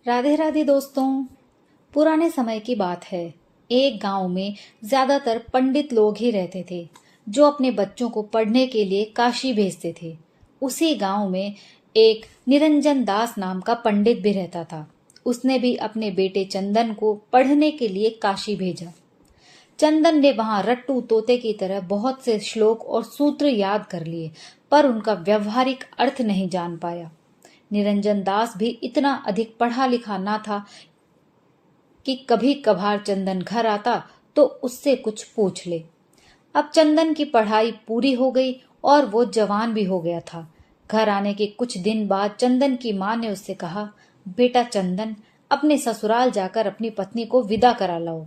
राधे राधे दोस्तों। पुराने समय की बात है। एक गांव में ज्यादातर पंडित लोग ही रहते थे जो अपने बच्चों को पढ़ने के लिए काशी भेजते थे। उसी गांव में एक निरंजन दास नाम का पंडित भी रहता था। उसने भी अपने बेटे चंदन को पढ़ने के लिए काशी भेजा। चंदन ने वहां रट्टू तोते की तरह बहुत से श्लोक और सूत्र याद कर लिए, पर उनका व्यवहारिक अर्थ नहीं जान पाया। निरंजन दास भी इतना अधिक पढ़ा लिखा ना था कि कभी कभार चंदन घर आता तो उससे कुछ पूछ ले। अब चंदन की पढ़ाई पूरी हो गई और वो जवान भी हो गया था। घर आने के कुछ दिन बाद चंदन की माँ ने उससे कहा, बेटा चंदन, अपने ससुराल जाकर अपनी पत्नी को विदा करा लाओ।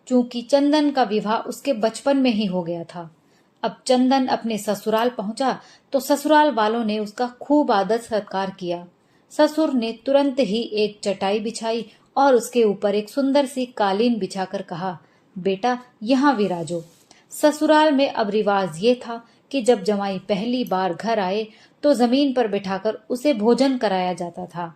चूंकि चंदन का विवाह उसके बचपन में ही हो गया था। अब चंदन अपने ससुराल पहुंचा तो ससुराल वालों ने उसका खूब आदर सत्कार किया। ससुर ने तुरंत ही एक चटाई बिछाई और उसके ऊपर एक सुंदर सी कालीन बिछाकर कहा, बेटा यहाँ विराजो। ससुराल में अब रिवाज ये था कि जब जमाई पहली बार घर आए तो जमीन पर बिठाकर उसे भोजन कराया जाता था।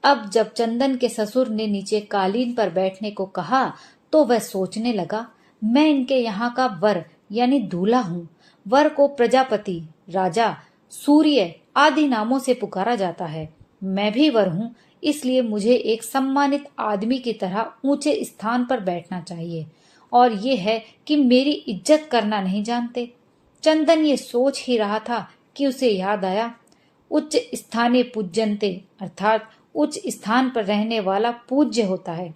अब जब चंदन के ससुर ने नीचे कालीन पर बैठने को कहा तो वह सोचने लगा, मैं इनके यहाँ का वर यानी दूल्हा हूँ। वर को प्रजापति, राजा, सूर्य आदि नामों से पुकारा जाता है। मैं भी वर हूँ, इसलिए मुझे एक सम्मानित आदमी की तरह ऊंचे स्थान पर बैठना चाहिए, और ये है कि मेरी इज्जत करना नहीं जानते। चंदन ये सोच ही रहा था कि उसे याद आया, उच्च स्थाने पूज्यन्ते, अर्थात उच्च स्थान पर रहने वाला पूज्य होता है।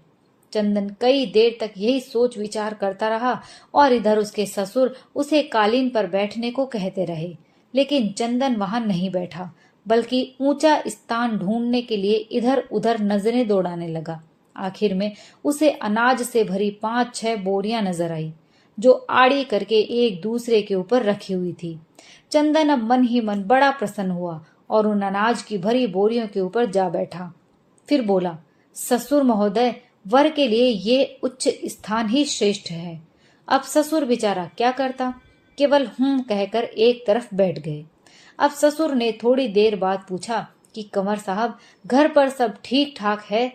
चंदन कई देर तक यही सोच विचार करता रहा और इधर उसके ससुर उसे कालीन पर बैठने को कहते रहे, लेकिन चंदन वहां नहीं बैठा, बल्कि ऊंचा स्थान ढूंढने के लिए इधर उधर नजरें दौड़ाने लगा। आखिर में उसे अनाज से भरी 5-6 बोरियां नजर आई, जो आड़ी करके एक दूसरे के ऊपर रखी हुई थी। चंदन अब मन ही मन बड़ा प्रसन्न हुआ और उन अनाज की भरी बोरियों के ऊपर जा बैठा। फिर बोला, ससुर महोदय, वर के लिए ये उच्च स्थान ही श्रेष्ठ है। अब ससुर बेचारा क्या करता, केवल कहकर एक तरफ बैठ गए। अब ससुर ने थोड़ी देर बाद पूछा कि कंवर साहब, घर पर सब ठीक ठाक है?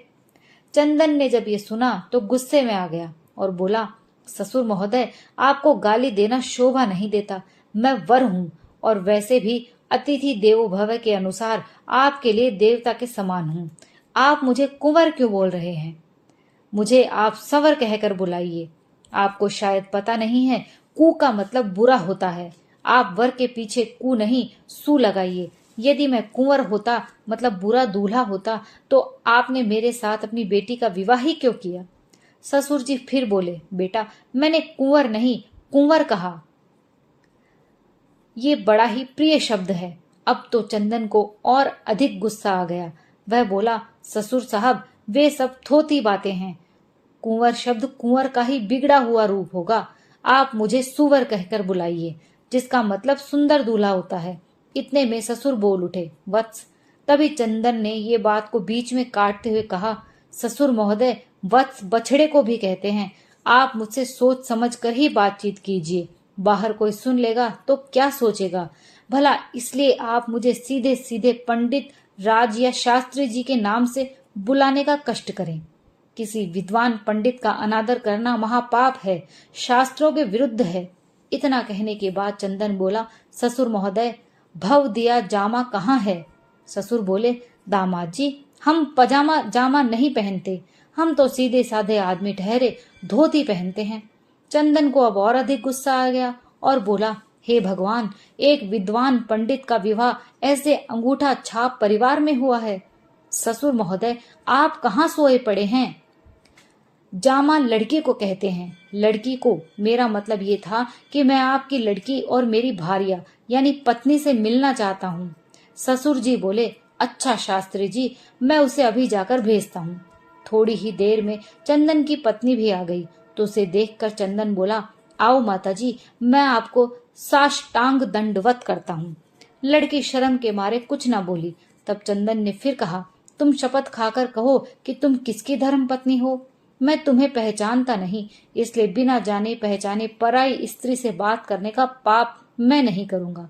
चंदन ने जब ये सुना तो गुस्से में आ गया और बोला, ससुर महोदय, आपको गाली देना शोभा नहीं देता। मैं वर हूँ और वैसे भी अतिथि देवो भव के अनुसार आपके लिए देवता के समान हूँ। आप मुझे कुंवर क्यों बोल रहे हैं? मुझे आप संवर कहकर बुलाइए। आपको शायद पता नहीं है, कु का मतलब बुरा होता है। आप वर के पीछे कु नहीं, सु लगाइए। यदि मैं कुंवर होता, मतलब बुरा दूल्हा होता, तो आपने मेरे साथ अपनी बेटी का विवाह ही क्यों किया? ससुर जी फिर बोले, बेटा, मैंने कुंवर नहीं, कुंवर कहा। ये बड़ा ही प्रिय शब्द है। अब तो चंदन को और अधिक गुस्सा आ गया। वह बोला, ससुर साहब, वे सब थोती बातें हैं। कुंवर शब्द कुंवर का ही बिगड़ा हुआ रूप होगा। आप मुझे सुवर कहकर बुलाइए, जिसका मतलब सुंदर दूल्हा होता है। इतने में ससुर बोल उठे, वत्स। तभी चंदन ने ये बात को बीच में काटते हुए कहा, ससुर महोदय, वत्स बछड़े को भी कहते हैं। आप मुझसे सोच समझ कर ही बातचीत कीजिए। बाहर कोई सुन लेगा तो क्या सोचेगा भला, इसलिए आप मुझे सीधे सीधे पंडित, राज या शास्त्री जी के नाम से बुलाने का कष्ट करें। किसी विद्वान पंडित का अनादर करना महापाप है, शास्त्रों के विरुद्ध है। इतना कहने के बाद चंदन बोला, ससुर महोदय, भव दिया जामा कहाँ है? ससुर बोले, दामाद जी, हम पजामा जामा नहीं पहनते। हम तो सीधे साधे आदमी ठहरे, धोती पहनते हैं। चंदन को अब और अधिक गुस्सा आ गया और बोला, हे भगवान, एक विद्वान पंडित का विवाह ऐसे अंगूठा छाप परिवार में हुआ है। ससुर महोदय, आप कहाँ सोए पड़े हैं? जामा लड़की को कहते हैं। लड़की को, मेरा मतलब ये था कि मैं आपकी लड़की और मेरी भार्या यानी पत्नी से मिलना चाहता हूँ। ससुर जी बोले, अच्छा शास्त्री जी, मैं उसे अभी जाकर भेजता हूँ। थोड़ी ही देर में चंदन की पत्नी भी आ गई तो उसे देखकर चंदन बोला, आओ माता जी, मैं आपको साष्टांग दंडवत करता हूँ। लड़की शर्म के मारे कुछ ना बोली। तब चंदन ने फिर कहा, तुम शपथ खाकर कहो कि तुम किसकी धर्म पत्नी हो। मैं तुम्हें पहचानता नहीं, इसलिए बिना जाने पहचाने पराई स्त्री से बात करने का पाप मैं नहीं करूंगा।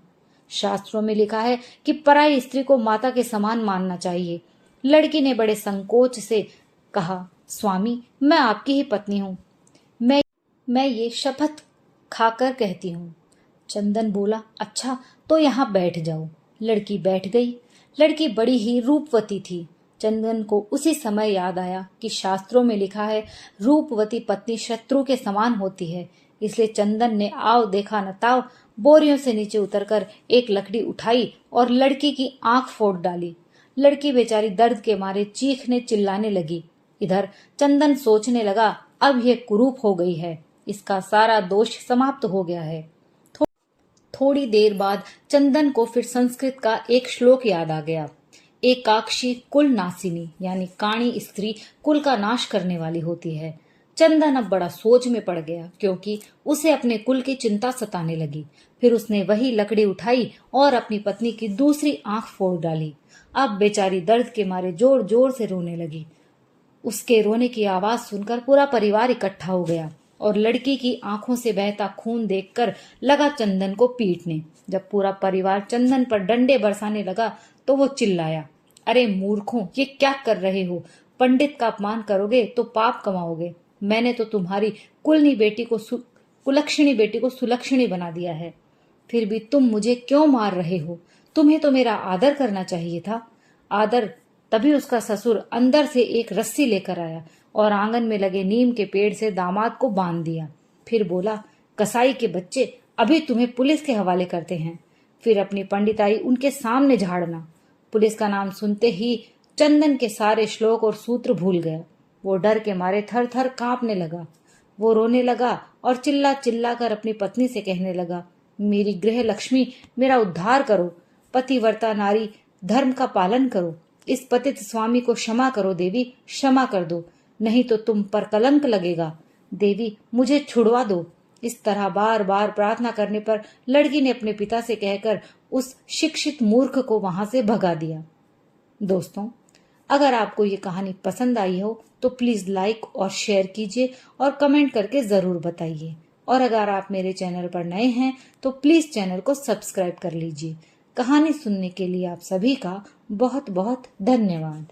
शास्त्रों में लिखा है कि पराई स्त्री को माता के समान मानना चाहिए। लड़की ने बड़े संकोच से कहा, स्वामी, मैं आपकी ही पत्नी हूँ। मैं ये शपथ खाकर कहती हूँ। चंदन बोला, अच्छा तो यहाँ बैठ जाओ। लड़की बैठ गई। लड़की बड़ी ही रूपवती थी। चंदन को उसी समय याद आया कि शास्त्रों में लिखा है, रूपवती पत्नी शत्रु के समान होती है। इसलिए चंदन ने आव देखा न ताव बोरियों से नीचे उतरकर एक लकड़ी उठाई और लड़की की आंख फोड़ डाली। लड़की बेचारी दर्द के मारे चीखने चिल्लाने लगी। इधर चंदन सोचने लगा, अब यह कुरूप हो गई है, इसका सारा दोष समाप्त हो गया है। थोड़ी देर बाद चंदन को फिर संस्कृत का एक श्लोक याद आ गया। एकाक्षी कुल नासिनी, यानी काणी स्त्री कुल का नाश करने वाली होती है। चंदन अब बड़ा सोच में पड़ गया, क्योंकि उसे अपने कुल की चिंता सताने लगी। फिर उसने वही लकड़ी उठाई और अपनी पत्नी की दूसरी आंख फोड़ डाली। अब बेचारी दर्द के मारे जोर जोर से रोने लगी। उसके रोने की आवाज सुनकर पूरा परिवार इकट्ठा हो गया और लड़की की आंखों से बहता खून देखकर लगा चंदन को पीटने। जब पूरा परिवार चंदन पर डंडे बरसाने लगा तो वो चिल्लाया, अरे मूर्खों, ये क्या कर रहे हो? पंडित का अपमान करोगे तो पाप कमाओगे। मैंने तो तुम्हारी कुलक्षणी बेटी को सुलक्षणी बना दिया है, फिर भी तुम मुझे क्यों मार रहे हो? तुम्हें तो मेरा आदर करना चाहिए था। आदर। तभी उसका ससुर अंदर से एक रस्सी लेकर आया और आंगन में लगे नीम के पेड़ से दामाद को बांध दिया। फिर बोला, कसाई के बच्चे, अभी तुम्हें पुलिस के हवाले करते हैं, फिर अपनी पंडिताई उनके सामने झाड़ना। पुलिस का नाम सुनते ही चंदन के सारे श्लोक और सूत्र भूल गया। वो डर के मारे थर थर कांपने लगा। वो रोने लगा और चिल्ला चिल्ला कर अपनी पत्नी से कहने लगा, मेरी गृह लक्ष्मी, मेरा उद्धार करो। पतिव्रता नारी, धर्म का पालन करो। इस पतित स्वामी को क्षमा करो देवी, क्षमा कर दो, नहीं तो तुम पर कलंक लगेगा। देवी, मुझे छुड़वा दो। इस तरह बार बार प्रार्थना करने पर लड़की ने अपने पिता से कहकर उस शिक्षित मूर्ख को वहां से भगा दिया। दोस्तों, अगर आपको ये कहानी पसंद आई हो तो प्लीज लाइक और शेयर कीजिए और कमेंट करके जरूर बताइए। और अगर आप मेरे चैनल पर नए हैं तो प्लीज चैनल को सब्सक्राइब कर लीजिए। कहानी सुनने के लिए आप सभी का बहुत बहुत धन्यवाद।